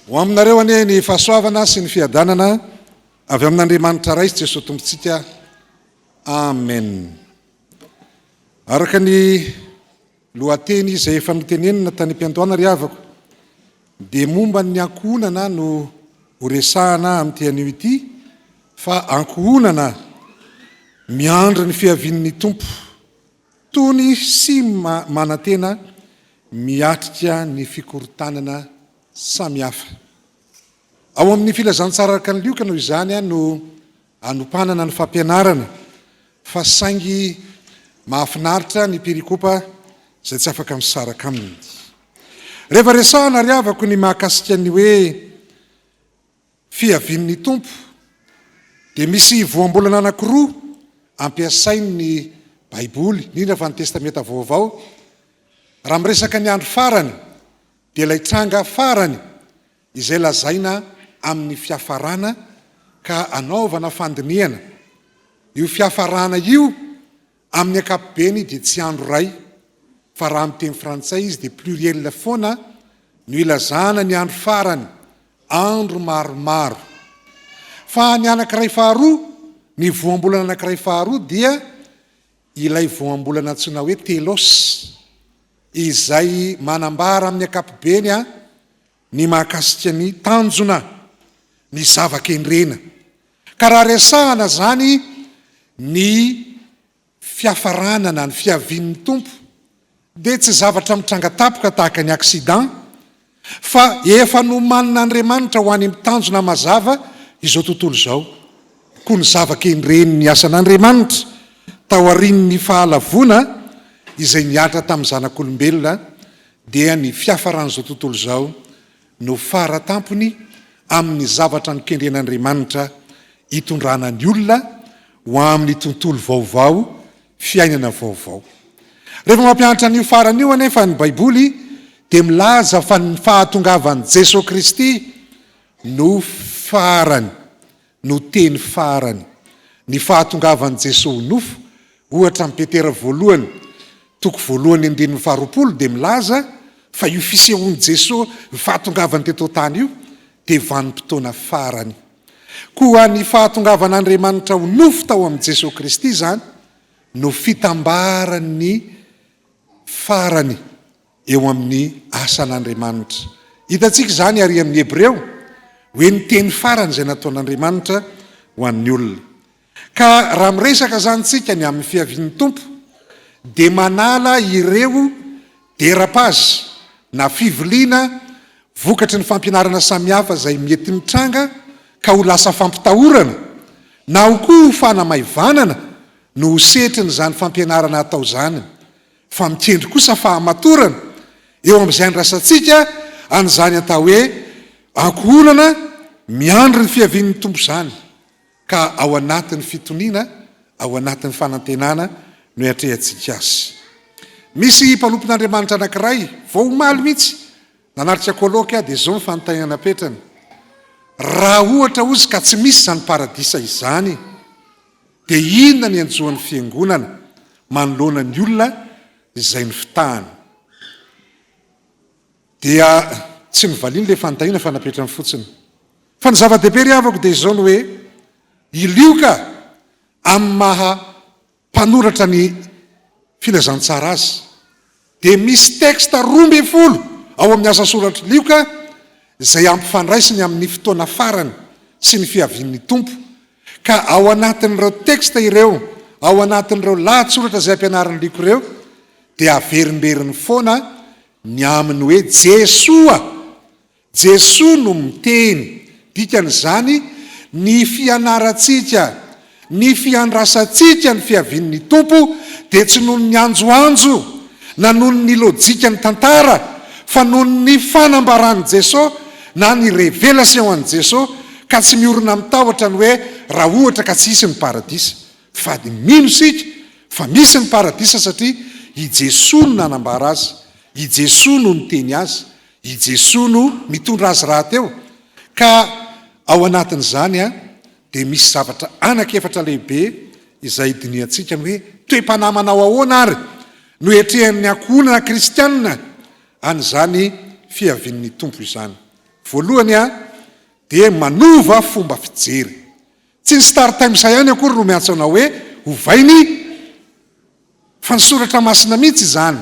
Ho aminareo anie ny fahasoavana sy ny fiadanana avy amin'Andriamanitra ray sy Jesosy tompontsika. Amen. Araka ny lohateny izay efa notenenina tany am-piantoana ry havako, dia momba ny ankohonana no horesahana amin'ity anio ity, fa ankohonana miandry ny fihavian'ny Tompo, tony sy manantena, miatrika ny fikorontanana samihafa. Ao amin'ny filazantsara araka ny lioka noho izany no anompanana ny Fampianarana, fa saingy mahafinaritra ny perikopa izay tsy afaka misaraka aminy. Rehefa resahana ry havako ny mahakasika ny hoe fihavian'ny Tompo, dia misy voambolana anankiroa ampiasain'ny Baiboly, indrindra fa ny testamenta vaovao. Raha miresaka ny andro farany, dia ilay tranga farany izay lazaina amin'ny fihafarana ka anaovana fandiniana. Io fihafarana io amin'ny ankapobeny dia tsy andro ray, fa raha amin'ny teny frantsay izy dia pluriel foana no ilazana ny andro farany, andro maromaro. Fa ny anankiray faharoa, ny voambolana anankiray faharoa dia ilay voambolana antsoina hoe telos, izay manambara amin'ny ankapobeny ny mahakasika ny tanjona, ny zava-kendrena. Ka raha resahana zany ny fihafaranana, ny fihavian'ny Tompo, dia tsy zavatra mitrangatapaka tahaka ny accident, fa efa nomanina Andriamanitra ho any amin'ny tanjona mazava izao tontolo izao. Koa ny zava-kendreny ny asan'Andriamanitra tao aorian'ny fahalavona izay niatra tamin'ny zanak'olombelona, dia ny fihafaran'izao tontolo izao no faratampony amin'ny zavatra nokendren'Andriamanitra hitondrana ny olona ho amin'ny tontolo vaovao, fiainana vaovao. Rehefa mampianatra n'io faran'io anefa ny Baiboly dia milaza fa ny fahatongavan'i Jesosy Kristy no farany, no teny farany. Ny fahatongavan'i Jesosy nofo, ohatra amin'ny Petera voalohany, toko voalohany andininy faharoapolo, dia milaza fa io fisehoan'i Jesosy, ny fahatongavany teto tany io, dia vanim-potoana farany. Koa ny fahatongavan'Andriamanitra ho nofo tao amin'i Jesosy Kristy zany, no fitambaran'ny farany eo amin'ny asan'Andriamanitra. Hitantsika zany ary amin'ny Hebreo, hoe ny teny farany izay nataon'Andriamanitra ho an'ny olona. Ka raha miresaka zany tsika ny amin'ny fihavian'ny Tompo, dia manala ireo derapazy na fiviliana vokatry ny fampianarana samihafa izay mety mitranga ka ho lasa fampitahorana, na ho koa ho fanamaivanana no ho setriny zany fampianarana atao zany, fa mikendry kosa fahamatorana eo amin'izay andrasantsika an'izany atao hoe ankohonana miandry ny fihavian'ny Tompo zany, ka ao anatin'ny fitoniana, ao anatin'ny fanantenana no hiatrehantsika azy. Misy mpanompon'Andriamanitra anankiray vao omaly mihitsy nanaritra kolôky dia zao ny fanontaniana petrany: raha ohatra ozy ka tsy misy zany paradisa izany, dia inona ny anjoan'ny fiangonana manoloana ny olona izay ny fitahany? Dia tsy mivaliany ilay fanontaniana fa napetrany fotsiny. Fa ny zava-dehibe ry havako dia izao no hoe ilioka amin'ny maha mpanoratra ny filazantsara azy, dia misy teksta 12 ao amin'ny asa soratra lioka izay ampifandraisiny amin'ny fotoana farany sy ny fihavian'ny Tompo. Ka ao anatin'ireo teksta ireo, ao anatin'ireo lahatsoratra izay ampianaran'ny lioko ireo, dia averimberiny foana ny aminy hoe Jesosy no miteny. Dikan'izany ny fianaratsika, ny fiandrasatsika ny fihavian'ny Tompo dia tsy noho ny anjoanjo na noho ny lojika ny tantara, fa noho ny fanambaran'i Jesosy na ny revelation an'i Jesosy, ka tsy miorina mitahotra ny hoe raha ohatra ka tsy hisy ny paradisa. Fa mino sika fa misy ny paradisa satria i Jesosy no nanambara azy, i Jesosy no niteny azy, i Jesosy no mitondra azy raha teo. Ka ao anatin'izany dia misy zavatra anankiefatra lehibe izay diniantsika ny hoe toe-panamanao ahoana ary no hetrehan'ny ankohonana kristianina an'izany fihavian'ny Tompo izany. voalohany dia manova fomba fijery. Tsy ny start time izay ihany akory no miantsona hoe ovainy fa ny soratra masina mihitsy izany.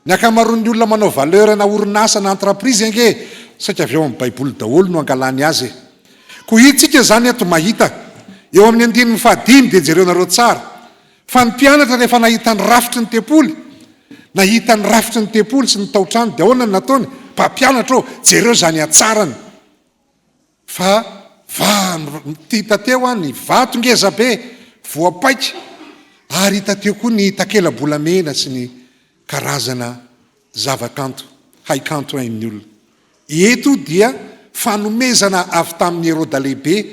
Ny akamaroan'ny olona manao valeur na orinasa na entreprise ange saika avy eo amin'ny baiboly daholo no angalany azy. Ko itsika zany eto mahita eo amin'ny 15 dia jereonareo tsara fa ny mpianatra rehefa nahita ny rafitry ny tempoly, nahita ny rafitry ny tempoly sy ny tao-trano dia ahoana ny nataony? Mpampianatra jereo zany atsarany. Fa hita teo ny vato ngeza be voapaika ary hita teo koa ny takela-bolamena sy ny karazana zavakanto, haikanto ain'ny olona. Eto dia fanomezana avy tamin'ny Heroda lehibe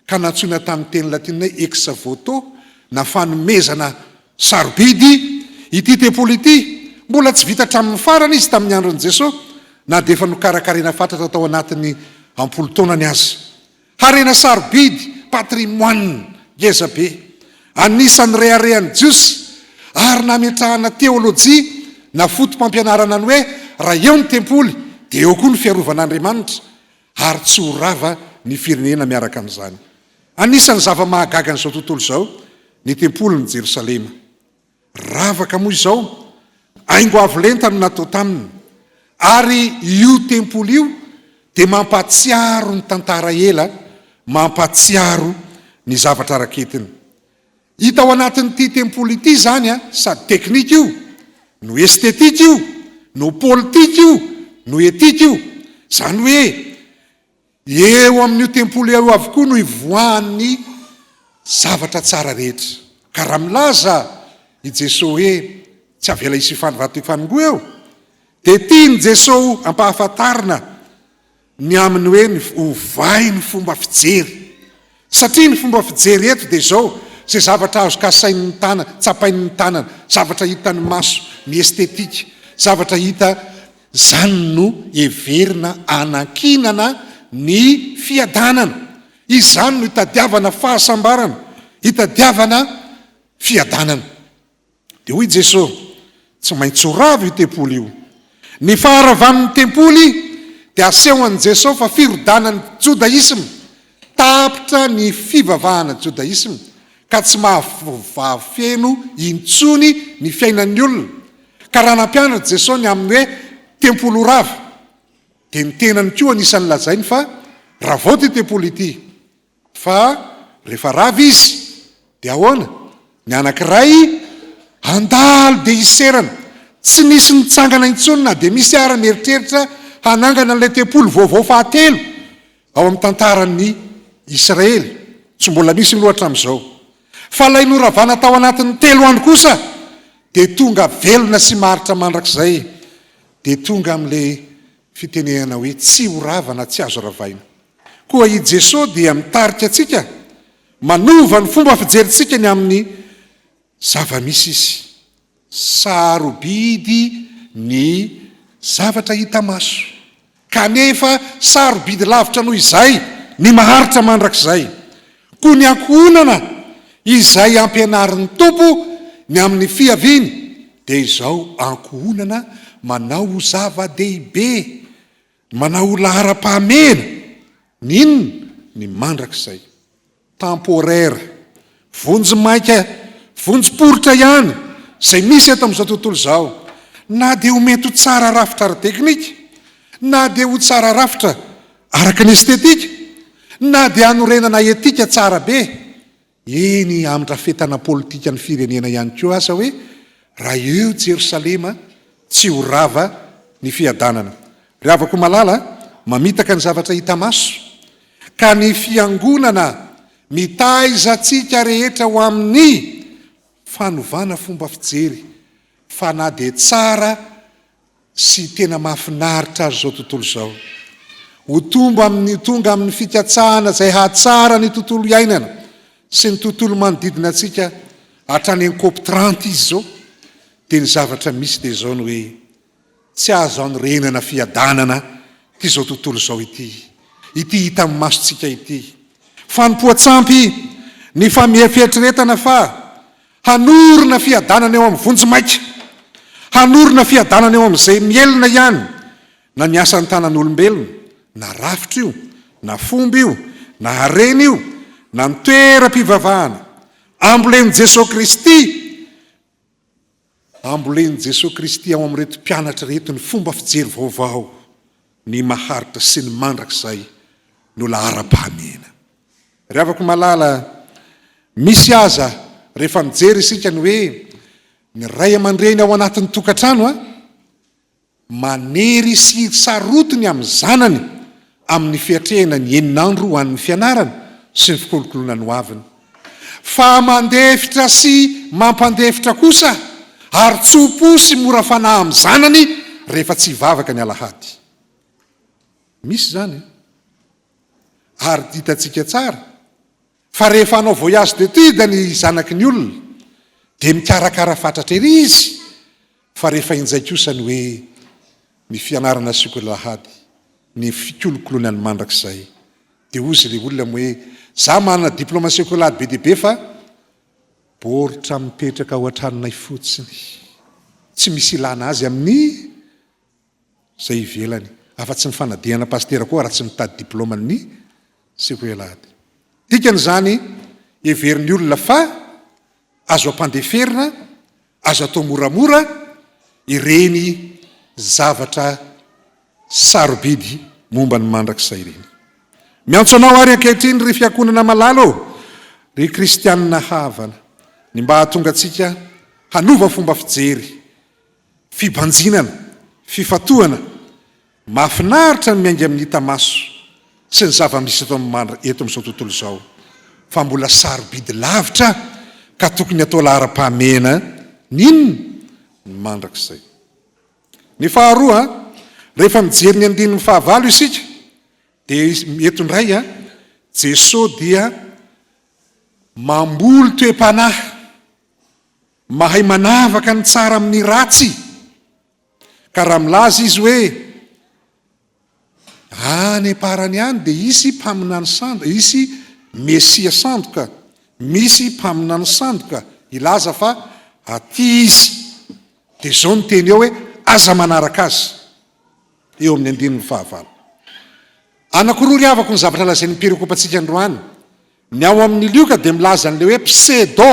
ka natsoina tamin'ny teny latina ex voto, na fanomezana sarobidy ity tempoly ity. Mbola tsy vita hatramin'ny farany izy tamin'ny andron'i Jesosy, na dia efa nokarakarena fatratra tao anatin'ny 10 taonany azy. Harena sarobidy, patrimoine ngeza be, anisan'ny reharehan'ny Jiosy ary nametrahana teolojia na fotom-pampianarana ny hoe raha eo ny tempoly dia eo koa ny fiarovanaandriamanitra ary tsy ho rava ny firenena miaraka amin'izany. Anisan'ny zava-mahagaga n'izao tontolo izao ny tempolin'ny Jerosalema. Ravaka moa izao, aingo avo lenta no natao taminy, ary io tempoly io dia mampatsiaro ny tantara ela, mampatsiaro ny zavatra raketiny. Hita ao anatin'ity tempoly ity zany sady teknika io, no estetika io, no politika io, no etika io. Zany hoe eo amin'io tempoly eo avokoa no ivoan'ny zavatra tsara rehetra. Ka raha milaza i Jesosy hoe tsy avela isy vato ifanongo eo, dia tiany Jesosy ampahafantarina ny aminy hoe ny ovay ny fomba fijery. Satria ny fomba fijery eto dia izao, zay zavatra azo kasain'ny tanana, tsapain'ny tanana, zavatra hitan'ny maso, ny estetika, zavatra hita, zany no heverina anakinana ny fiadanana. Izany no hitadiavana fahasambarana, hitadiavana fiadanana. Dia hoy Jesosy, tsy maintsy ho rava io tempoly io. Ny faharavan'ny tempoly dia asehoan'i Jesosy fa firodanan'ny jodaisma, tapitra ny fivavahana jodaisma, ka tsy mahavafeno intsony ny fiainan'ny olona. Ka raha nampianatra Jesosy ny amin'ny hoe tempoly rava, dia ny tenany koa anisan'ny lazainy fa raha vao ty tempoly ity, fa rehefa rava izy dia ahoana? Ny anankiray andalo dia iserana, tsy nisy nitsangana intsony na dia misy ara mieritreritra hanangana n'ilay tempoly vaovao fahatelo ao amin'ny tantaran'ny Israely. Tsy mbola misy ny loatra amin'izao. Fa lay noravana tao anatin'ny 3 andro kosa dia tonga velona sy maharitra mandrakizay, dia tonga amin'ilay fitenehana hoe tsy ho ravana, tsy azo ravaina. Koa i Jesosy dia mitarika atsika, manova ny fomba fijerintsika ny amin'ny zava-misy izy. Sarobidy ny zavatra hita maso, kanefa sarobidy lavitra noho izay ny maharitra mandrakizay. Koa ny ankohonana izay ampianarin'ny Tompo ny amin'ny fihaviany dia izao ankohonana manao zava-dehibe, manao lahara-pahamena. Ninona? Ny mandrakizay. Temporaire, vonjimaika, vonjiporotra ihany zay misy eto amin'izao tontolo izao. Na dia ho mety ho tsara rafitra ara-teknika, na dia ho tsara rafitra araka ny estetika, na dia hanorenana etika tsara be, eny amindrafetana politika ny firenena ihany koa asa hoe raha eo Jerosalema tsy ho rava ny fiadanana. Ry havako malala, mamitaka ny zavatra hita maso, ka ny fiangonana mitaizatsika rehetra ho amin'ny fanovana fomba fijery, fa na dia tsara sy tena mahafinaritra azy zao tontolo izao. Ho tonga amin'ny fikatsahana zay hatsara ny tontolo iainana sy ny tontolo manodidina atsika hatrany enkopy 30 izy zao, dia ny zavatra misy dia zao ny hoe tsy azo anorenana fiadanana ty zao tontolo izao ity hita amin'ny masontsika ity. Fa nipoatsampy ny famihafieritreretana fa hanorona fiadanana eo amin'ny vonjimaika, hanorona fiadanana eo amin'izay mielina ihany, na ny asan'ny tanan'olombelona na rafitra io, na fomba io, na harena io, na nitoeram-pivavahana, amboleny Jesosy Kristy, amboleny Jesosy Kristy ao amin'reto mpianatra reto ny fomba fijery vaovao, ny maharitra sy ny mandrakizay no lahara-pahamena. Ry havako malala, misy aza rehefa mijery isika ny hoe ny ray aman-dreny ao anatin'ny tokantrano manery sy sarotiny amin'ny zanany amin'ny fiatrehana ny eninandro ho an'ny fianarana sy ny fikolokoloana ny hoaviny. Fa mandefitra sy mampandefitra kosa ary tsopo sy mora fanahy amin'ny zanany rehefa tsy hivavaka ny alahady. Misy zany ary ditantsika tsara fa rehefa hanao voyage d'étude ny zanaky ny olona dia mikarakara fatratra ery izy, fa rehefa injaika kosa ny hoe ny fianarana sy alahady, ny fikolokoloana ny mandrakizay, dia ozy le olona hoe za manana diplôma sekolady be dia be fa baoritra mipetraka ao an-tranonay fotsiny, tsy misy ilana azy amin'ny zay ivelany, afa-tsy ny fanadihana pastera koa raha tsy mitady diplôma ny sekolady. Dikan'izany heverin'ny olona fa azo ampandeferina, azo atao moramora ireny zavatra sarobidy momba ny mandrakizay ireny. Miantso anao ary ankehitriny ry fiankonana malala ry kristianina havana, ny mba hahatonga antsika hanova fomba fijery, fibanjinana, fifatohana, mahafinaritra ny miainga amin'ny hita maso sy ny zava-misy eto amin'izao tontolo izao, fa mbola sarobidy lavitra ka tokony atao lahara-pahamena n'inona ny mandrakizay. Ny faharoa, rehefa mijery ny andininy fahavalo isika dia eto indray Jesosy dia mamboly toe-panahy, mahay manavaka ny tsara amin'ny ratsy, ka raha milaza izy hoe any amparany any dia isy mpaminany sandoka, isy mesia sandoka, misy mpaminany sandoka, ilaza fa aty izy, dia zao ny teny eo hoe aza manaraka azy eo amin'ny andininy fahavalo. Anankiroa ry havako ny zavatra lazain'ny perikopantsika androany. Ny ao amin'ny lioka dia milaza an'le hoe pseudo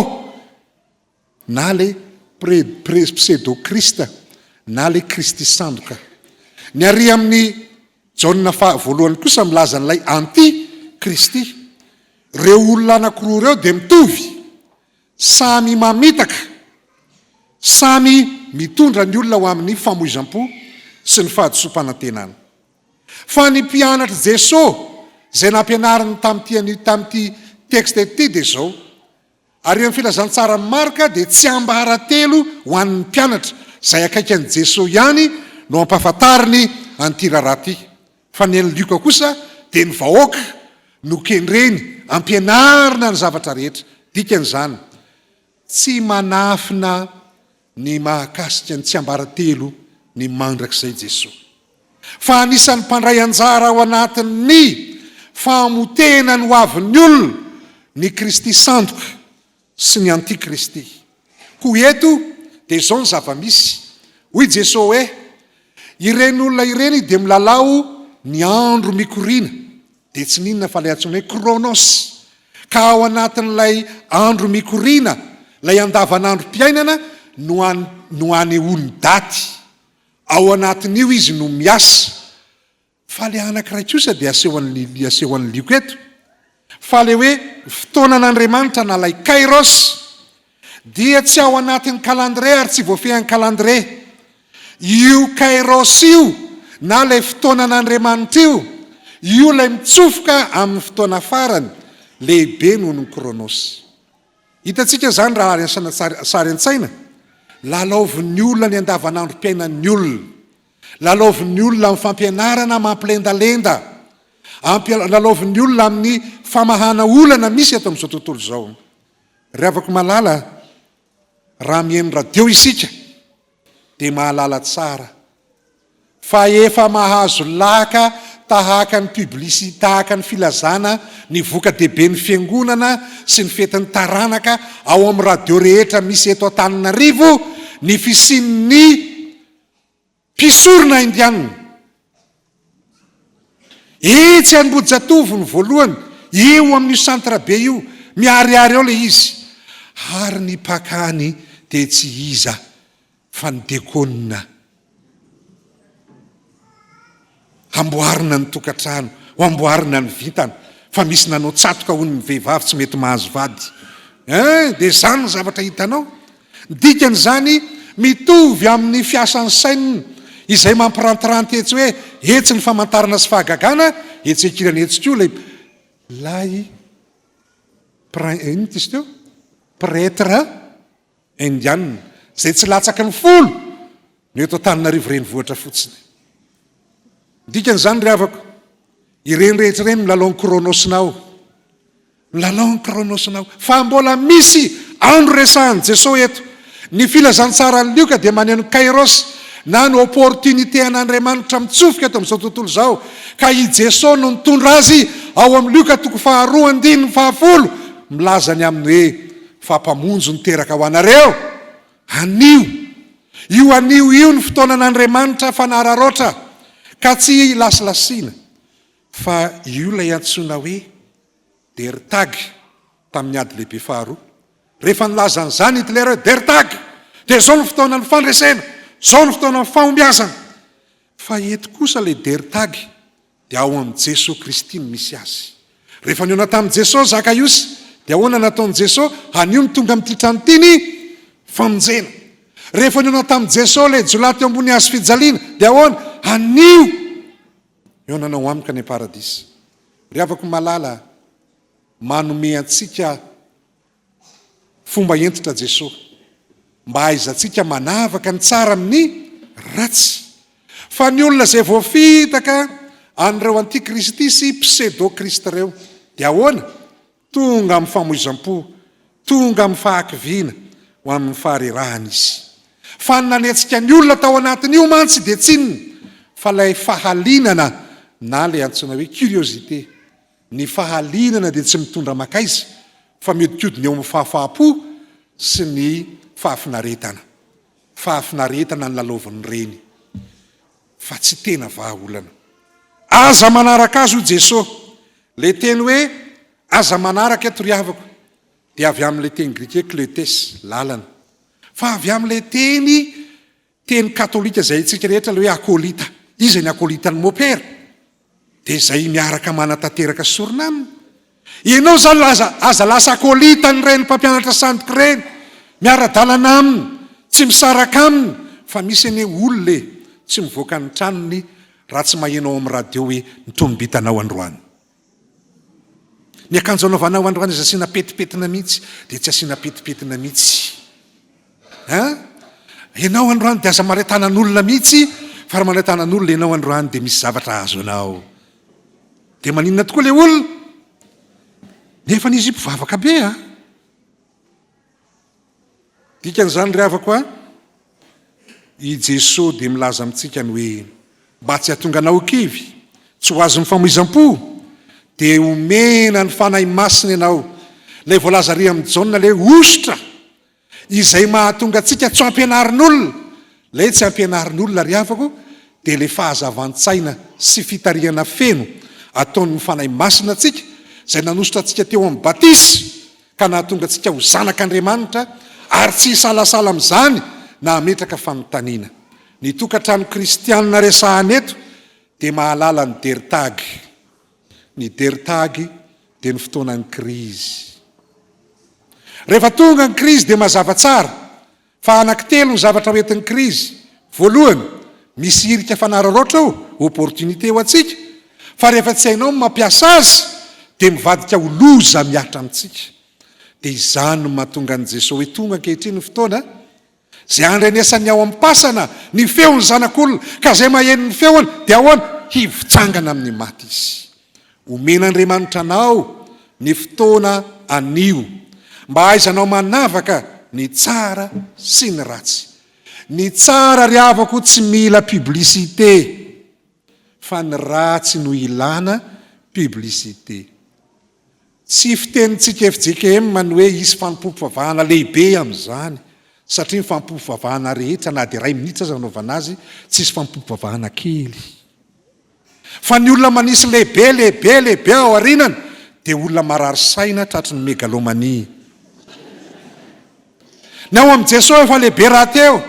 na le pseudo krista na le kristy sandoka. Ny ary amin'ny jaonina voalohany kosa milaza n'ilay anti kristy. Reo olona anankiroa reo dia mitovy, samy mamitaka, samy mitondra ny olona ho amin'ny famoizam-po sy ny fahadisom-panantenana. Fa ny mpianatra Jesosy zay nampianariny tamin'ity texte ity dia zao, ary amin'ny filazantsara Marka dia tsy ambaratelo ho an'ny mpianatra zay akaiky an'i Jesosy ihany no ampahafantariny an'ity raharaha ity, fa ny an'ny Lioka kosa dia ny vahoaka no kendreny ampianarina ny zavatra rehetra. Dikan'izany tsy manafina ny mahakasika ny tsy ambaratelo ny mandrakizay Jesosy, fa anisan'ny mpandray anjara ao anatin'ny famotena ny hoavin'ny olona ny Kristy sandoka sy ny antikristy. Koa eto dia zao ny zava-misy hoy Jesosy hoe ireny olona ireny dia milalao ny andro mikoriana, dia tsy ninona fa lay antsoina hoe kronos, ka ao anatin'ilay andro mikoriana, lay andavanandrom-piainana no anehoany daty, ao anatin'io izy no miasa. Fa le anankiray kosa dia aseho an'ny Lioka eto, fa le hoe fotoanan'Andriamanitra na lay kairos dia tsy ao anatin'ny kalandre ary tsy voafehan'ny kalandre. Io kairos io na lay fotoanan'Andriamanitra io lay mitsofoka amin'ny fotoana farany lehibe noho ny kronos. Hitantsika zany raha sary an-tsaina, lalaovin'ny olona ny andavanandrom-piainan'ny olona, lalaovin'ny olona amin'ny fampianarana mampilendalenda, lalaovin'ny olona amin'ny famahana olana misy ato amin'izao tontolo izao. Ry havako malala, raha mihaino radio isika dia mahalala tsara fa efa mahazo laka tahaka ny publicité, tahaka ny filazana ny voka-dehibe ny fiangonana sy ny fetin'ny taranaka ao amin'ny radio rehetra misy eto Antananarivo ny fisian'ny mpisorona indianina. etsy Ambodijatovy ny voalohany, eo amin'io centre be io, miariary ao le izy. Ary ny pakany dia tsy iza fa ny dekonina. Amboarina ny tokantrano, ho amboarina ny vitana, fa misy nanao tsatoka ho ny vehivavy tsy mety mahazo vady. Dia zany ny zavatra hitanao. Dikan'izany mitovy amin'ny fiasan'ny sainina izay mampirantiranty etsy hoe etsy ny famantarana sy fahagagana, etsy ekirany etsy koa lay prêtre indianina zay tsy latsaky ny folo ny eto Antananarivo renivohitra fotsiny. Dikan'izany ry havako, ireny rehetra ireny milalao ny kronosinao, milalao ny kronosinao, fa mbola misy andro resahan'i Jesosy eto. Ny filazantsara ny lioka dia maneno kairos na ny opportunité an'Andriamanitra mitsofoka eto amin'izao tontolo izao, ka i Jesosy no mitondra azy ao amin'ny lioka toko 2:10 milazany aminy hoe fampamonjo ny teraka ho anareo. Anio io ny fotoanan'Andriamanitra fanararoatra, ka tsy lasilasiana, fa io lay antsoina hoe dertag tamin'ny ady lehibe faharoa. Rehefa nilazany zany Hitler hoe dertag, dia zao ny fotoanan'ny fandresena, zao ny fotoanan'ny fahombiazana. Fa eto kosa le dertag dia ao amin'ny Jesosy Kristy no misy azy. Rehefa niona tamin'i Jesosy Zakaiosy, dia ahoana nataon'i Jesosy? Anio ny tonga amin'ity trano ity ny famonjena. Rehefa niona tamin'i Jesosy le jolaty eo ambony hazo fijaliana, dia ahoana? Anio eo nanao amika ny paradisa. Ry havako malala, manome antsika fomba entitra Jesosy mba haizantsika manavaka ny tsara amin'ny ratsy. Fa ny olona izay voafitaka an'ireo antikristy sy pseudo-krist ireo, dia ahoana? Tonga amin'ny famoizam-po, tonga amin'ny fahakiviana ho amin'ny faharerahana izy. Fa ny nanetsika ny olona tao anatin'io mantsy dia tsinona, fa lay fahalinana na le antsoina hoe curiosité. Ny fahalinana dia tsy mitondra makaiza, fa miodikodiny eo amin'ny fahafahapo sy ny fahafinaretana. Fahafinaretana ny lalaovan'ny reny, fa tsy tena vahaolana. Aza manaraka azy ho Jesosy. Le teny hoe aza manaraka eto ry havako dia avy amin'le teny grika kletes, lalana. Fa avy amin'le teny katolika izay tsika rehetra le hoe akolita. Izy ny akolitan'ny mopera, dia izay miaraka manatanteraka sorona aminy. Ianao zany aza lasa akolitany reny mpampianatra sandoka reny, miara-dalana aminy, tsy misaraka aminy, fa misy ane olona tsy mivoaka ny tranony raha tsy mahenao amin'ny radio hoe nitombitanao androany. Ny akanjo anaovanao androany izy asiana petipetina mihitsy, dia tsy asiana petipetina mihitsy. Ianao androany dia aza maretana n'olona mihitsy, fa raha maretana n'olona ianao androany dia misy zavatra azo anao. Dia maninona tokoa le olona? Nefa n'izy mpivavaka be a. Dikan'izany ry havako a, i Jesosy dia milaza amintsika ny hoe mba tsy hahatonga anao kivy, tsy ho azo ny famoizam-po, dia omena ny fanahy masina ianao. Lay voalaza ry amin'ny Jaona le ositra izay mahatonga antsika tsy ampianarin'olona. Lay tsy ampianarin'olona ry havako, dia le fahazavan-tsaina sy fitariana feno ataon'ny fanahy masina antsika, izay nanositra antsika teo amin'ny batisy, ka nahatonga antsika ho zanak'Andriamanitra, ary tsy hisalasala amin'izany na hametraka fanontaniana. Ny tokantrano kristianina resahana eto dia mahalala ny dertag. Ny dertag dia ny fotoanan'ny krizy. Rehefa tonga ny krizy dia mazava tsara, fa anankitelo ny zavatra hoentin'ny krizy. Voalohany, misy irika fanararoatra ao, opportunité ho antsika, fa rehefa tsy hainao mampiasa azy dia mivadika ho loza miatra amintsika. Dia izany no mahatonga an' Jesosy hoe tonga ankehitriny ny fotoana zay andrenesany ao amin'ny pasana ny feony zanak'olona, ka zay maheno ny feony dia ahoana? Hivitsangana amin'ny maty izy. Omen'Andriamanitra anao ny fotoana anio mba haizanao manavaka ny tsara sy ny ratsy. Ny tsara ry havako tsy mila publicité, fa ny ratsy no ilana publicité. Tsy fitenintsika Fjkm ny hoe isy fampompivavahana lehibe amin'izany, satria ny fampompivavahana rehetra na dia 1 minitra aza anaovana azy, tsy isy fampompivavahana kely. fa ny olona manisy lehibe ao arinana dia olona marary saina tratry ny megalomania. Ny ao amin'i Jesosy efa lehibe raha teo,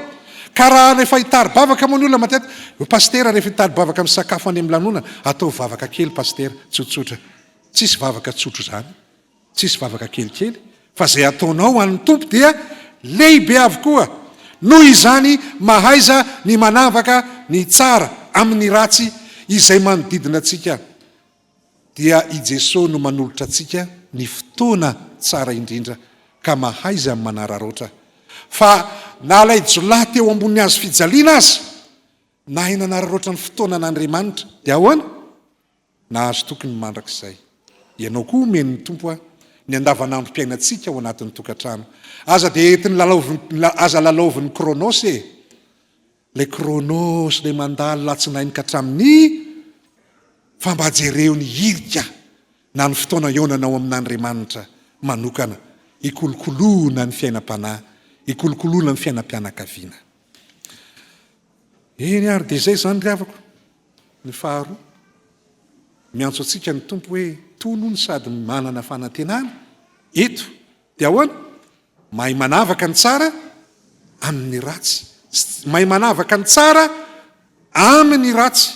ka raha rehefa hitary-bavaka moa ny olona matetika, pastera rehefa hitary-bavaka amin'ny sakafo any amin'ny lanonana, atao vavaka kely pastera, tsotsotra. Tsisy vavaka tsotro zany, tsisy vavaka kelikely, fa zay ataonao an'ny tompo dia lehibe avokoa. Noho izany mahaiza ny manavaka ny tsara amin'ny ratsy izay manodidina antsika, dia i Jesosy no manolotra antsika ny fotoana tsara indrindra, ka mahaiza amin'ny manararoatra. Fa na lay jolahy teo ambony azo fijaliana azy, na eny anararoatra ny fotoana n'Andriamanitra, dia ahoana? Na azo tokony mandrakizay. Ianao koa omen'ny tompo ny andavanandrom-piainantsika ao anatin'ny tokantrano. Aza dia entiny aza lalaovin'ny kronosy le kronosy le mandalo latsinainy ka hatramin'ny fa mba jereo ny irika na ny fotoana ionanao amin'Andriamanitra manokana, ikolokoloana ny fiainam-panahy, ikolokoloana ny fiainam-pianakaviana. Eny ary dia izay zany ry havako. Ny faharoa, miantso antsika ny tompo hoe tonony sady manana fanantenana. Eto dia ahoana? Mahay manavaka ny tsara amin'ny ratsy. Mahay manavaka ny tsara amin'ny ratsy.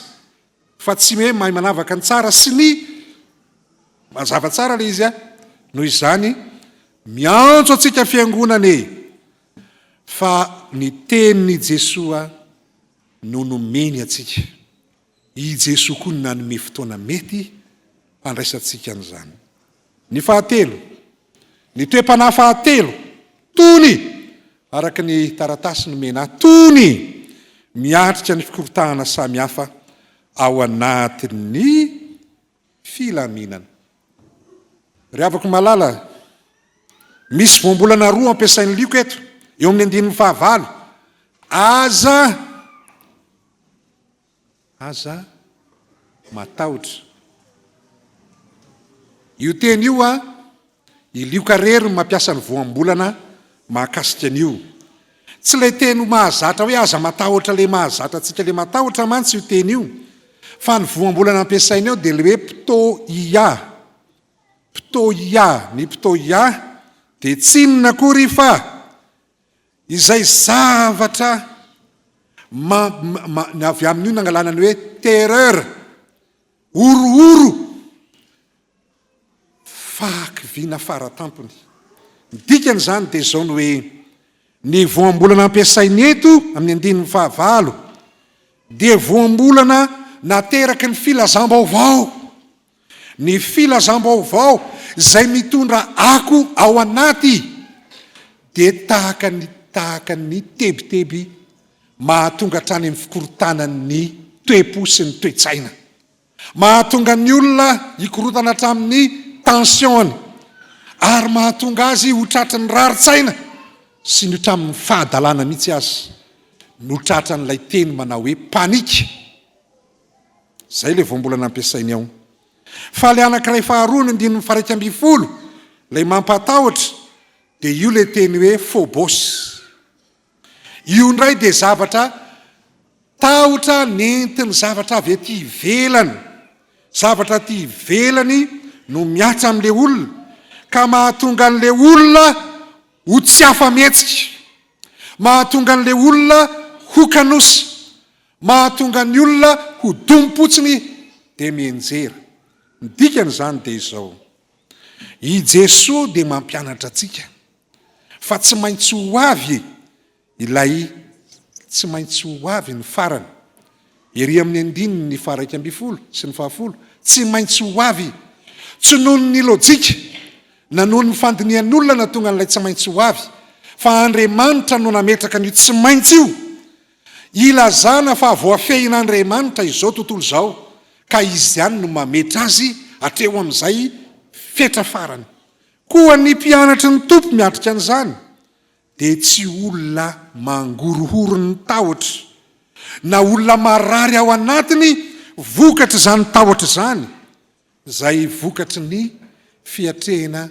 Fa tsy hoe mahay manavaka ny tsara sy ny mazava tsara le izy noho izany miantso antsika fiangonana fa ny tenin'i Jesosy no nomeny antsika. I Jesosy koa no nanome fotoana mety handraisantsika an'izany. Ny fahatelo, ny toe-panahy fahatelo, tony araka ny taratasy nomena, tony miatrika ny fikorontanana samihafa ao anatin'ny filaminana. Ry havako malala, misy voambolana roa ampiasain'ny lioko eto, eo amin'ny 15. Aza matahotra. Io teny io i lioka rery no mampiasa ny voambolana mahakasika an'io. Tsy le teny mahazatra hoe aza matahotra le mahazatra antsika le matahotra mantsy io teny io, fa ny voambolana ampiasaina eo dia le hoe ptoia. Ptoia, ny ptoia dia tsy inona kory fa izay zavatra avy amin'io nangalana ny hoe terreur, orooro, fahakiviana faratampony. Ny dikany zany dia zao ny hoe ny voambolana ampiasainy eto amin'ny 15 dia voambolana nateraky ny filazam-baovao. Ny filazam-baovao izay mitondra ako ao anaty dia tahaka ny tebiteby mahatonga hatrany amin'ny fikorontanan'ny toe-po sy ny toe-tsaina, mahatonga ny olona hikorotana hatramin'ny tensiony, ary mahatonga azy ho tratran'ny rarin-tsaina sy ny hatramin'ny fahadalana mihitsy azy no tratran'ilay teny manao hoe panika. Zay le voambolana ampiasainy ao. Fa le anankiray faharoa ny 19 lay mampatahotra dia io le teny hoe phobos. Io ndray dia zavatra tahotra nentiny zavatra avy aty ivelany. Zavatra aty ivelany no miatra amin'le olona ka mahatonga an'le olona ho tsy afa-mihetsika, mahatonga an'le olona ho kanosy, mahatonga ny olona ho dompotsiny dia mienjera. Ny dikany zany dia izao, i Jesosy dia mampianatra antsika fa tsy maintsy ho avy ilay, tsy maintsy ho avy ny farany. Ery amin'ny 9 ny 11 sy ny 10, tsy maintsy ho avy, tsy noho ny lojika na noho ny fandinian'ny olona na tonga n'ilay tsy maintsy ho avy, fa Andriamanitra no nametraka n'io tsy maintsy io. Ilazana fa voafehin'Andriamanitra izao tontolo izao, ka izy ihany no mametra azy hatreo amin'izay fetra farany. Koa ny mpianatra ny tompo miatrika an'izany dia tsy olona mangorohoro ny tahotra, na olona marary ao anatiny vokatra izany tahotra izany, izay vokatry ny fiatrehana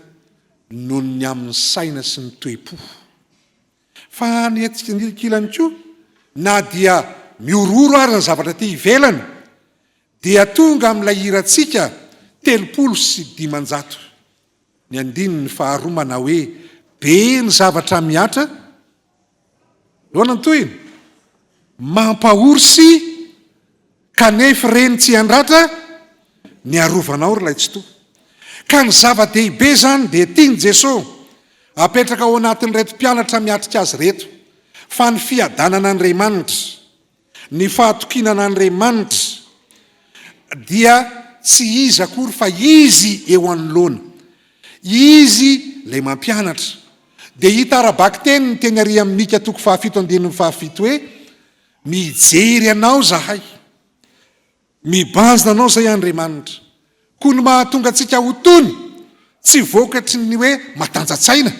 noho ny amin'ny saina sy ny toe-po. Fa ny kilany koa, na dia miororo ary ny zavatra ty ivelany, dia tonga amin'ilay iratsika 300 ny andiny ny faharoa manao hoe be ny zavatra miatra loana ny toyny mampahorsy kanefa reny tsy andratra ny arovanao ry lay tsy to ka ny zava-dehibe zany dia tiany Jesosy apetraka ao anatin'ny reto mpianatra miatrika azy reto fa ny fiadanana Andriamanitra ny fahatokinana Andriamanitra dia tsy izy akory fa izy eo anoloana izy lay mampianatra dia hita arabaky teny ny teny ary amin'ny Mika 7:7 hoe mijery anao zahay mibanjina anao zay Andriamanitra koa ny mahatonga antsika ho tony tsy vokatry ny hoe matanjatsaina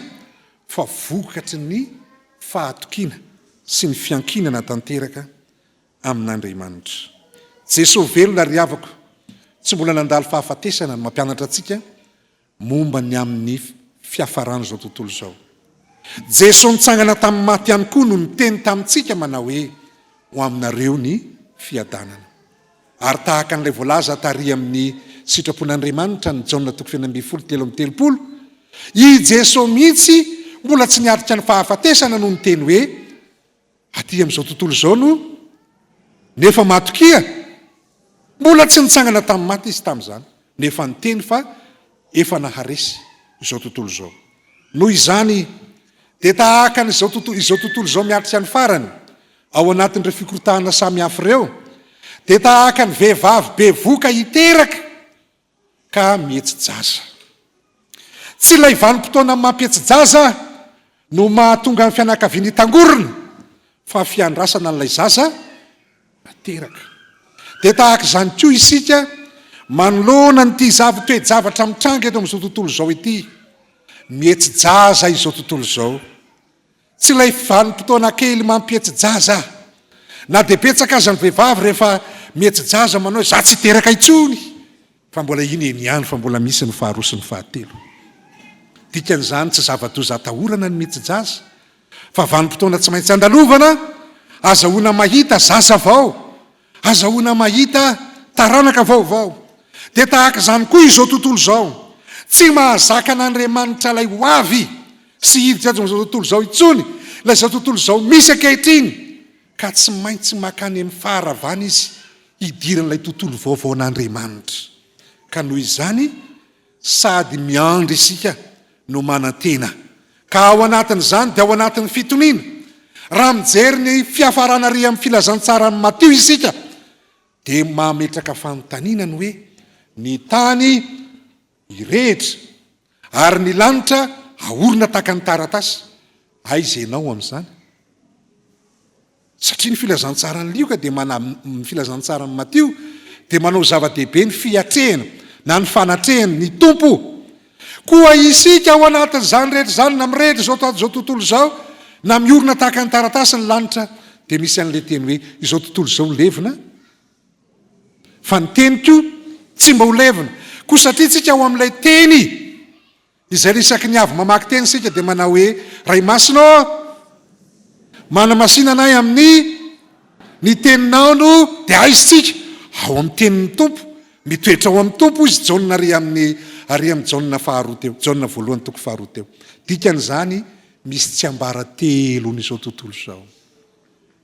fa vokatry ny fahatokiana sy ny fiankinana tanteraka amin'Andriamanitra. Jesosy velona ry havako tsy mbola nandalo fahafatesana ny mampianatra antsika momba ny amin'ny fiafarany zao tontolo zao. Jesosy nitsangana tamin'ny maty ihany koa no niteny tamintsika manao hoe ho aminareo ny fiadanana. Ary tahaka an'ilay voalaza tary amin'ny sitrapon'Andriamanitra ny Jaona 2:3-3 i Jesosy mihitsy mbola tsy niatrika ny fahafatesana no niteny hoe aty amin'izao tontolo zao no nefa matokia mbola tsy nitsangana tamin'ny maty izy tamin'izany nefa niteny fa efa naharesy izao tontolo zao. Noho izany dia tahaka izao tontolo zao miatrika ny farany ao anatin'ireo fikorontanana samihafa ireo dia tahaka ny vehivavy be voka hiteraka ka mihetsi-jaza. Tsy ilay vanim-potoana mampihetsi-jaza no mahatonga ny fianakaviana hitangorona fa fiandrasana n'ilay zaza ateraka. Dia tahaka izany koa isika manoloana nyity toe-javatra mitranga eto amin'izao tontolo zao ity mihetsi-jaza izao tontolo zao. Tsy ilay vanim-potoana kely mampihetsi-jaza na dia betsaka aza ny vehivavy rehefa mihetsi-jaza manao za tsy teraka intsony fa mbola iny ihany fa mbola misy ny faharoa sy ny fahatelo. Dikan'izany tsy zava-doza atahorana ny mihetsi-jaza fa vanim-potoana tsy maintsy andalovana azahoana mahita zaza vao azahoana mahita taranaka vaovao. Dia tahaka izany koa izao tontolo zao tsy mahazaka an'Andriamanitra lay ho avy sy hiditra ato amin'izao tontolo zao intsony lay izao tontolo zao misy ankehitriny ka tsy maintsy makany amin'ny faharavana izy hidiran'ilay tontolo vaovao an'Andriamanitra. Ka noho izany sady miandry isika no manantena ka ao anatin'izany dia ao anatin'ny fitoniana raha mijery ny fiafarana ary amin'ny filazantsara amin'ny Matio isika dia mametraka fanontaniana hoe ny tany irehetra ary ny lanitra aorina tahaka ny taratasy aiza ianao amin'izany satria ny filazantsara ny lioka dia ny filazantsara ny Matio dia manao zava-dehibe ny fiatrehana na ny fanatrehana ny Tompo koa isika ao anatin'izany rehetra zany na mirehetra zao tontolo zao na miorina tahaka ny taratasy ny lanitra dia misy an'ilay teny hoe izao tontolo zao levina fa ny teny koa tsy mba ho levina koa satria tsika ao amin'ilay teny izay resaky ny avy mamaky teny sika dia manao hoe ray masina manamasina anay amin'ny ny teninao no dia aizitsika ao amin'ny tenin'ny Tompo mitoetra ao amin'ny Tompo izy Jaona ary amin'ny Jaona faharoa teo Jaona 1:2 teo. Dikan'izany misy tsy ambara telo n'izao tontolo zao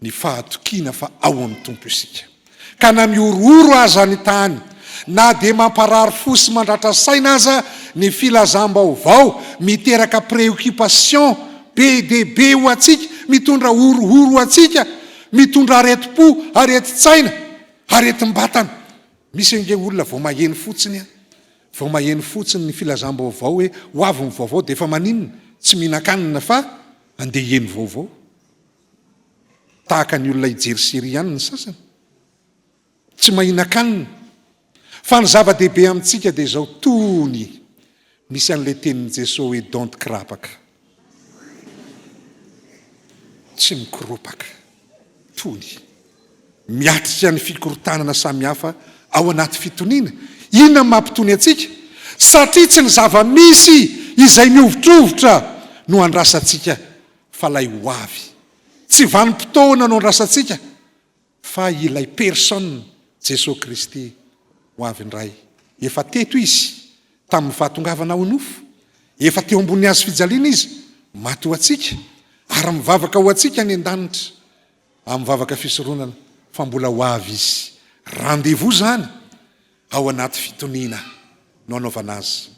ny fahatokiana fa ao amin'ny Tompo isika ka na miorooro aza ny tany na dia mamparary fosy mandratra saina aza ny filazam-baovao miteraka préoccupation be dehibe ho atsika mitondra orooro ho atsika mitondra areti-po areti-tsaina areti-mbatana. Misy ange olona vao maheno fotsiny vao maheno fotsiny ny filazam-baovao hoe ho avy ny vaovao dia efa maninona tsy mihinan-kanina fa andeha heno vaovao tahaka ny olona ijery série ihany ny sasany tsy mahinan-kanina fa ny zava-dehibe amintsika dia izao tony misy an'ilay tenin'i Jesosy hoe don't krapaka tsy mikropaka tony miatrika ny fikorontanana samihafa ao anaty fitoniana. Inona ny mampitony atsika satria tsy ny zava-misy izay miovitrovotra no andrasantsika fa lay ho avy tsy vanim-potoana no andrasantsika fa ilay personne Jesosy Kristy ho avy indray. Efa teto izy tamin'ny fahatongavana ho nofo, efa teo ambony azy fijaliana izy maty ho atsika ary mivavaka ho atsika ny an-danitra amin'ny vavaka fisoronana fa mbola ho avy izy. Rendez-vous zany ao anaty fitoniana no anaovana azy.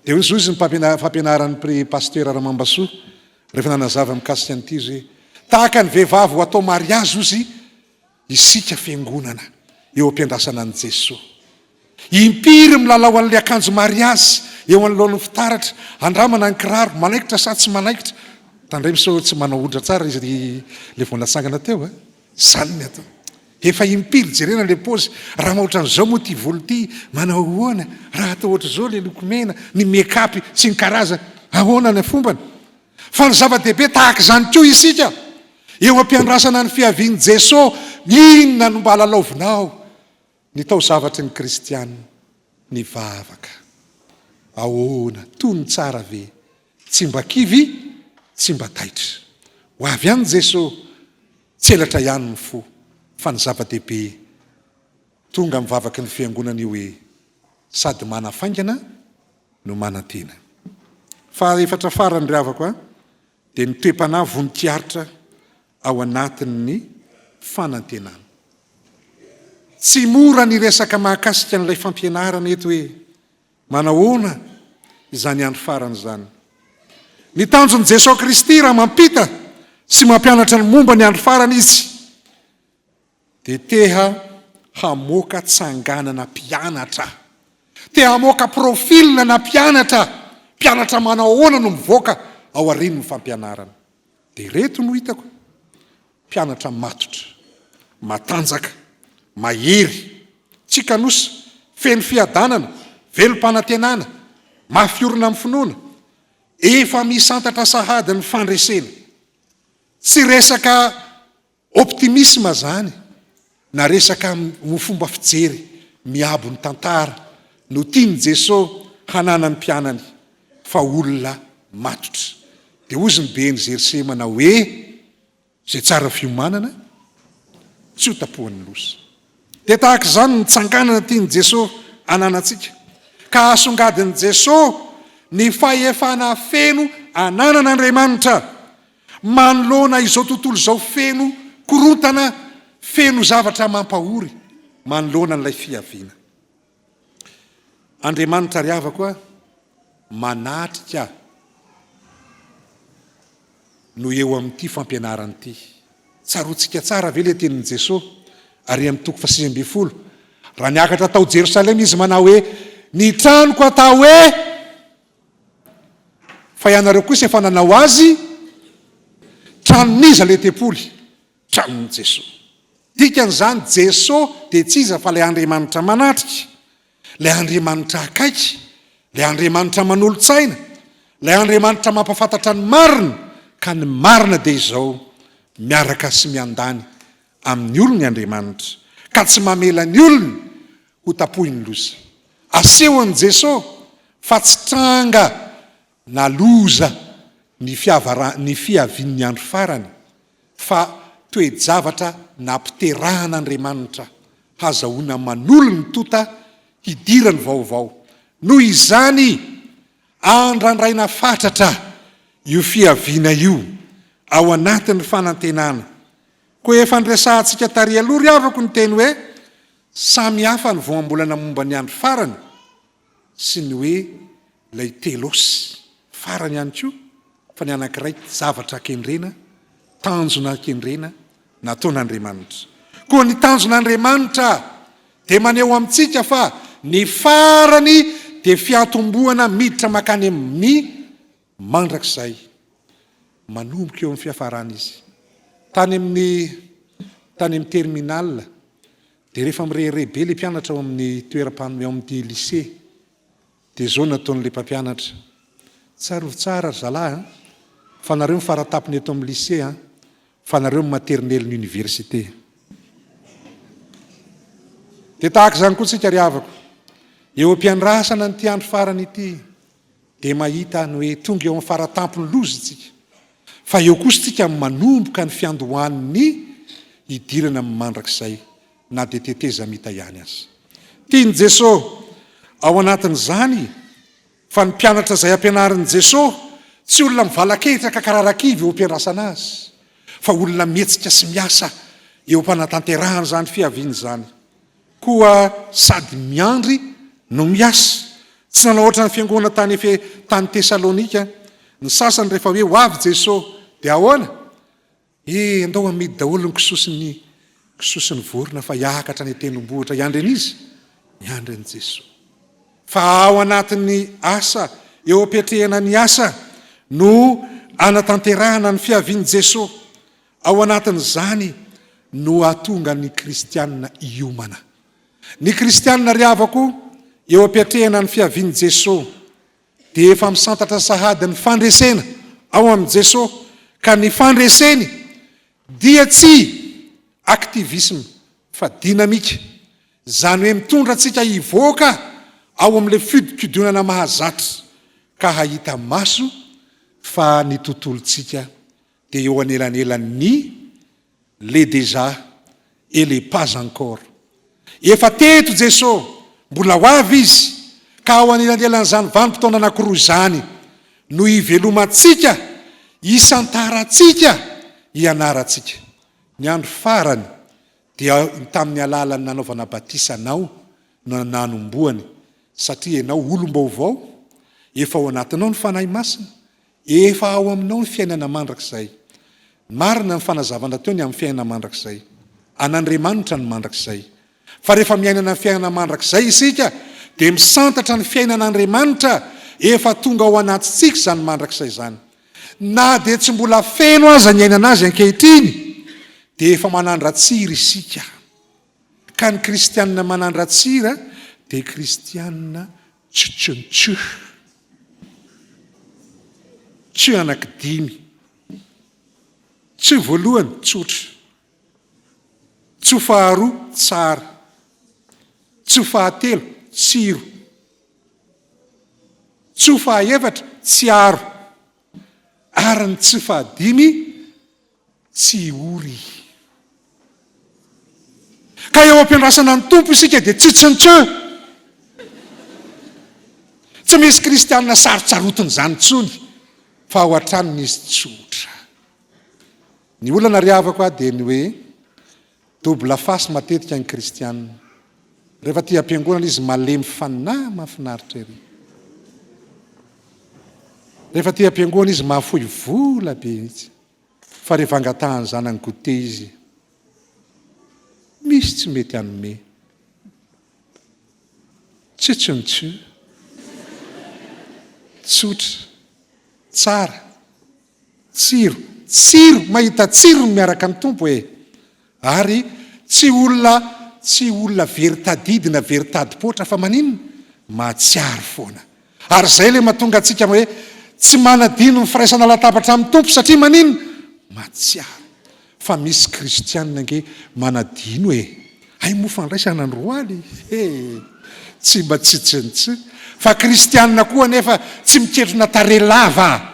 Dia hoy izy ny fampianaran'ny pasteur Ramambasoa rehefa nanazava mikasika an'ity izy tahaka ny vehivavy ho atao mariazy ozy isika fiangonana eo am-piandrasana an' Jesosy. Impiry milalao an'le akanjo mariazy eo anoloan'ny fitaratra, andramana ny kiraro, manaikitra sa tsy manaikitra. Tandremy sao tsy manao ondra tsara izy le vao natsangana teo, zany ny atao. Efa impiry jerena le pôzy, raha mahoatra an'izao moa ty volo ty, manao ahoana, raha atao ohatr' zao le lokomena, ny make-up sy ny karazana, ahoana ny fombany. Fa ny zava-dehibe tahaka izany koa isika eo am-piandrasana ny fihavian'i Jesosy, inona no mba lalaovinao ny tao zavatry ny kristianina, ny vavaka. Ahoana, tony tsara ve, tsy mba kivy, tsy mba taitra. Ho avy ihany Jesosy, tsy elatra ihany ny fo, fa ny zava-dehibe tonga mivavaky ny fiangonana io hoe sady manafaingana no manantena. Fa efatra farany ry havako dia ny toe-panahy voninkiaritra ao anatin'ny fanantenana. Tsy mora ny resaka mahakasika n'ilay fampianarana eto hoe manahoana izany andro farany zany. Ny tanjon'i Jesosy Kristy raha mampita sy mampianatra ny momba ny andro farany izy dia teha hamoaka tsanganana mpianatra, teha hamoaka profilina na mpianatra manao ahoana no mivoaka ao aorian'ny fampianarana. Dia reto no hitako, mpianatra matotra, matanjaka, mahery, tsikanosa, feno fiadanana, velom-panantenana, mafiorina amin'ny finoana, efa misantatra sahady ny fandresena. Tsy resaka optimisma zany, na resaka ho fomba fijery miabo ny tantara no tiany Jesosy hanana ny mpianany, fa olona matotra. Dia ozy ny be ny zerisemana hoe zay tsara fiomanana tsy ho tapohan'ny losa. Dia tahaka izany ny tsanganana tiany Jesosy ananantsika, ka asongadin'i Jesosy ny fahefana feno ananana Andriamanitra manoloana izao tontolo izao feno korontana, feno zavatra mampahory manoloana n'ilay fihaviana. Andriamanitra ry havako manatrika no eo amin'ity fampianarana ity. Tsarotsika tsara ve le tenin'i Jesosy ary amin'ny toko 6:10 raha niakatra tao Jerosalema izy manao hoe ny tranoko atao hoe, fa ianareo kosa efa nanao azy tranoniza le tempoly, tranon'i Jesosy. Dikan'izany Jesosy dia tsy iza fa ilay Andriamanitra manatrika, ilay Andriamanitra akaiky, ilay Andriamanitra manolo-tsaina, ilay Andriamanitra mampafantatra ny marina, ka ny marina dia izao miaraka sy miandany amin'ny olony Andriamanitra, ka tsy mamela ny olony ho tapohiny loza. Asehon'i Jesosy fa tsy tranga na loza ny fihavian'ny andro farany, fa toe-javatra nampiterahan'Andriamanitra hazahoana manolo ny tota hidirany vaovao. Noho izany andrandraina fatratra io fihaviana io ao anatin'ny fanantenana. Koa efa nresahantsika tary aloha ry havako ny teny hoe samihafa ny voambolana momba ny andro farany sy ny hoe lay telosy farany ihany koa, fa ny anankiray zavatra kendrena, tanjona kendrena nataon'Andriamanitra. Koa ny tanjon'Andriamanitra dia maneho amintsika fa ny farany dia fiatombohana miditra makany amin'ny mandrakizay. Manomboka eo amin'ny fiafarana izy. Tany amin'ny terminal dia rehefa mirehirebe le mpianatra ao amin'ny toeram-panomena ao amin'ny lycée, dia zao nataon'le mpampianatra, tsarovy tsara zalahy fa nareo mifaratapony eto amin'ny lycée fa nareo maternel ny université. Dia tahaka izany koa tsika ry havako, eo am-piandrasana nyty andro farany ity dia mahita ny hoe tonga eo amin'ny faratampony loza tsika, fa eo kosa tsika manomboka ny fiandohan'ny hidirana amin'ny mandrakizay na dia teteza mita ihany azy. tiany Jesosy ao anatin'izany fa ny mpianatra izay ampianarin'i Jesosy tsy olona mivalakehitra ka kararakivy eo ampiandrasana azy fa olona mihetsika sy miasa eo am-panatanterahana zany fihaviany zany koa sady miandry no miasa tsy nanao ohatran'ny fiangonana tany Tesalonika ny sasany rehefa hoe ho avy Jesosy dia ahoana andao amidy daholo ny kisosiny vorona fa hiakatra ny tendrombohitra iandry an'izy miandry an'i Jesosy fa ao anatin'ny asa eo ampiatrehana ny asa no anatanterahana ny fihaviany Jesosy ao anatin'izany no atonga ny kristianina iomana ny kristianina ry havako eo ampiatrehana ny fihaviany Jesosy dia efa misantatra sahady ny fandresena ao amin'i Jesosy ka ny fandreseny dia tsy activism fa dinamika zany hoe mitondra antsika hivoaka ao amin'ilay fidikidonana mahazatra ka hahita maso fa ny tontolontsika dia eo anelanelan'ny le déjà et les pas encore efa teto Jesosy mbola ho avy izy ka ao anelanelan'izany vanim-potoana anankiroa zany no hivelomantsika hisantaratsika hianaratsika ny andro farany dia tamin'ny alalan'ny nanaovana batisanao no nanomboany satria ianao olom-baovao efa ao anatinao ny fanahy masina efa ao aminao ny fiainana mandrakizay marina ny fanazavana teo ny amin'ny fiainana mandrakizay an'Andriamanitra ny mandrakizay fa rehefa miainana ny fiainana mandrakizay isika dia misantatra ny fiainan'Andriamanitra efa tonga ao anatitsika zany mandrakizay zany na dia tsy mbola feno aza ny ainana azy ankehitriny dia efa manandratsira isika ka ny kristianina manandratsira dia kristianina tsotsontsho tsy anankidimy tsy voalohany tsotra tsy faharoa tsara tsy fahatelo tsiro tsy fahaefatra tsy aro ary ny tsy fahadimy tsy ory ka eo ampiandrasana ny tompo isika dia tsitsontsö tsy misy kristianina sarotsarotiny zany tsony fa ao an-tranony izy tsotra ny olana ry havako a dia ny hoe dobla fasy matetika ny kristianina rehefa ty ampiangonana izy malemy fanina mahafinaritra ery rehefa ty ampiangonana izy mahafohy vola be mihitsy fa rehefa angatahany zany any gote izy misy tsy mety anome tsitsontsö tsotra tsara tsiro mahita tsiro miaraka ny tompo e ary tsy olona veritadidina veritadipotra fa maninona mahatsiaro foana ary zay le mahatonga antsika hoe tsy manadino ny firaisana latabatra amin'ny tompo satria maninona mahatsiaro fa misy kristianina nge manadino e ay mofandraisana ny roaly tsy mba tsitsontsy fa kristianina koa nefa tsy miketrona tare lava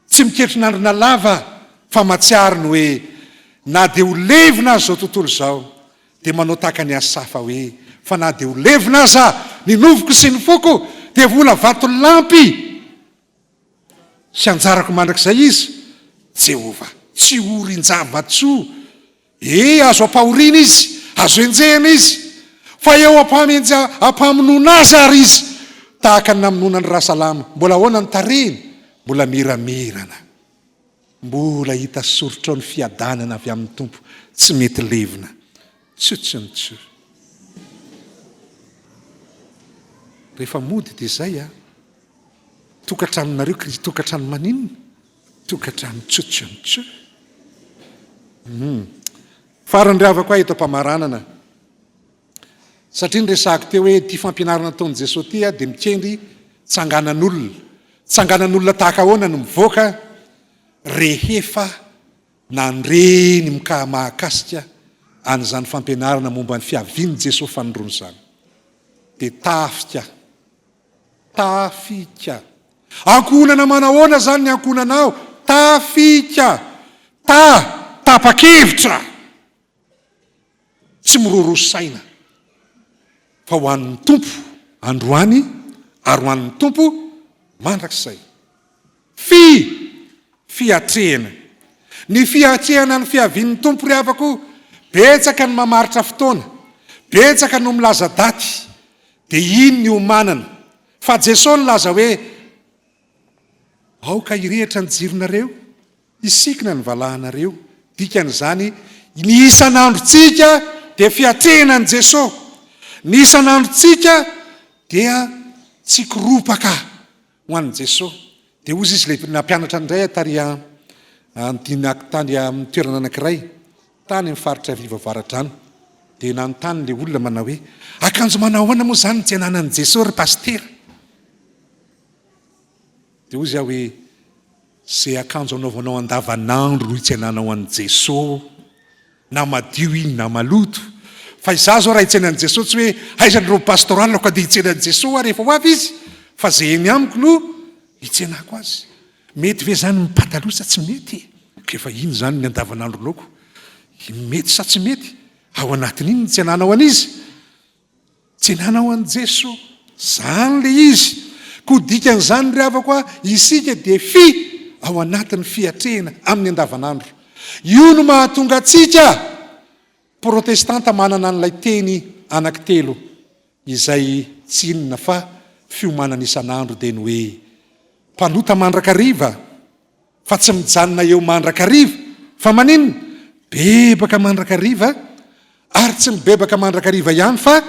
tsy miketrona andrina lava fa matsiaro ny hoe na dia ho levina azy zao tontolo zao dia manao tahaka ny asafa hoe fa na dia ho levina aza ny novoko sy ny foko dia vola vato lampy sy anjarako mandrakizay izy Jehova tsy orin-javatsoa azo ampahoriana izy azo enjehana izy fa eo ampaminona azy ary izy tahaka ny naminona ny rahasalama mbola ahoana ny tareny mbola miramirana mbola hita soritra ao ny fiadanana avy amin'ny tompo tsy mety levina tsotsontsö rehefa mody dia zay tokantranonareo tokantrano maninona tokantrano tsotsontsö farany ry havako eto am-pamaranana satria ny resahako teo hoe ty fampianarana taon'i Jesosy ty dia mikendry tsanganan'olona tahaka ahoana no mivoaka rehefa nandreny mahakasika an'izany fampianarana momba ny fihaviany Jesosy fanondrony zany dia tafika ankohonana manahoana zany ny ankohonanao tafika tapa-kevitra tsy mirorosaina fa ho an'ny tompo androany ary ho an'ny tompo mandrakizay. Fiatrehana. Ny fiatrehana ny fihavian'ny tompo ry havako, betsaka ny mamaritra fotoana, betsaka no milaza daty, dia iny ny omanana. Fa Jesosy ny laza hoe aoka hirehitra ny jironareo, isikina ny valahanareo. Dikan'izany, ny isan'androntsika dia fiatrehana ny Jesosy. Ny isan'androntsika dia tsikoropaka ho an'ny Jesosy. Dia ozy izy le nampianatra ndray taria tany amin'ny toerana anankiray, tany amin'ny faritra vivavaradrano. Dia nanontany le olona manao hoe akanjo manao ahoana moa zany tsy ananan'ny Jesosy ry pastera? Dia ozy aho hoe zay akanjo anaovanao andavanandro no itsenanao an'i Jesosy, na madio iny na maloto. Fa izaho zao raha itsenan'i Jesosy tsy hoe aizan'ireo pastoral ka dia itsenan'i Jesosy rehefa ho avy izy, fa zay eny amiko no itsenako azy. Mety ve zany mipataloha sa tsy mety? Efa iny zany ny andavanandro laoko. Mety sa tsy mety? Ao anatin'iny ny tsenanao an'izy. Tsenanao an'i Jesosy, zany le izy. Ko dikan'izany ry havako a, isika dia ao anatin'ny fiatrehana amin'ny andavanandro. Io no mahatonga antsika protestanta manana n'ilay teny anankitelo izay tsy inona fa fiomanana isan'andro dia ny hoe mpanota mandrakariva, fa tsy mijanona eo mandrakariva, fa maninona? Bebaka mandrakariva, ary tsy mibebaka mandrakariva ihany fa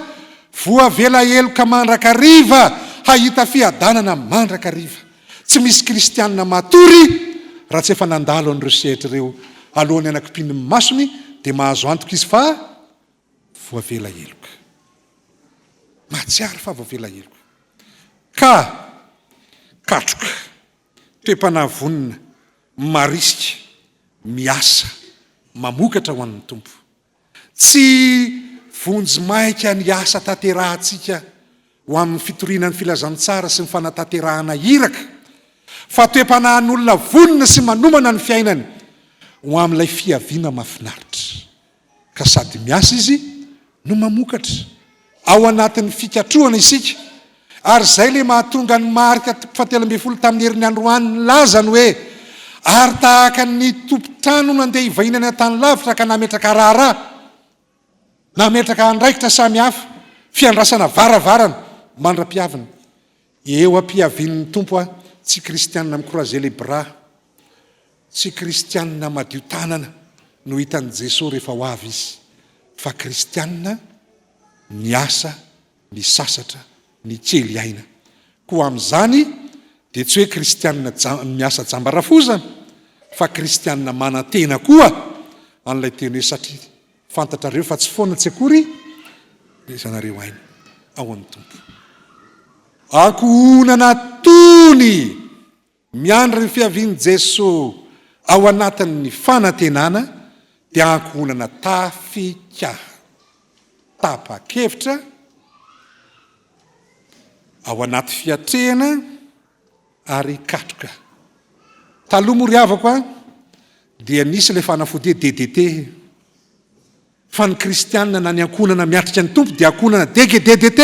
voavela eloka mandrakariva, hahita fiadanana mandrakariva. Tsy misy kristianina matory raha tsy efa nandalo an'ireo sehatra ireo alohan'ny anankimpinin'ny masony, dia mahazo antoka izy fa voavela eloka. Mahatsiaro fa voavela eloka. Katroka, toe-panavonina, marisika, miasa, mamokatra ho an'ny tompo. Tsy vonjy maika ny asa tanterahantsika ho amin'ny fitoriana ny filazantsara sy ny fanatanterahana iraka, fa toe-panahan'olona vonina sy manomana ny fiainany ho amin'ilay fihaviana mahafinaritra. Ka sady miasa izy no mamokatra. Ao anatin'ny fikatroana isika. Ary zay le mahatonga ny marika 17 tamin'ny herin'ny androany ny lazany hoe ary tahaka ny tompo-trano nandeha hivahinana tany lavitra ka nametraka raharaha, nametraka andraikitra samihafa, fiandrasana varavarana mandra-piavana. Eo ampihavian'ny tompo a, tsy kristianina mikroaze le bra, tsy kristianina madio tanana no hitan'i Jesosy rehefa ho avy izy, fa kristianina miasa, misasatra, ny kely aina. Ko amin'izany dia tsy hoe kristianina miasa jambarafozana, fa kristianina manantena koa an'ilay teny hoe satria fantatrareo fa tsy foana tsy akory izanareo aina ao amin'ny tompo. Ankohonana tony miandry ny fihavian'i Jesosy ao anatin'ny fanantenana dia ankohonana tapa-kevitra ao anaty fiatrehana ary katroka. Taloha moa ry havako a, dia nisy ilay fanafody DDT. Fa ny kristianina na ny ankohonana miatrika ny tompo dia ankohonana DDT,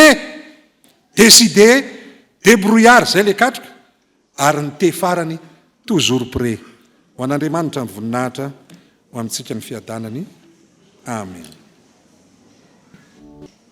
décidé, débrouillard, zay le katroka. Ary ny te farany toujours prêt. Ho an'Andriamanitra ny voninahitra ho amintsika ny fiadanany. Amen.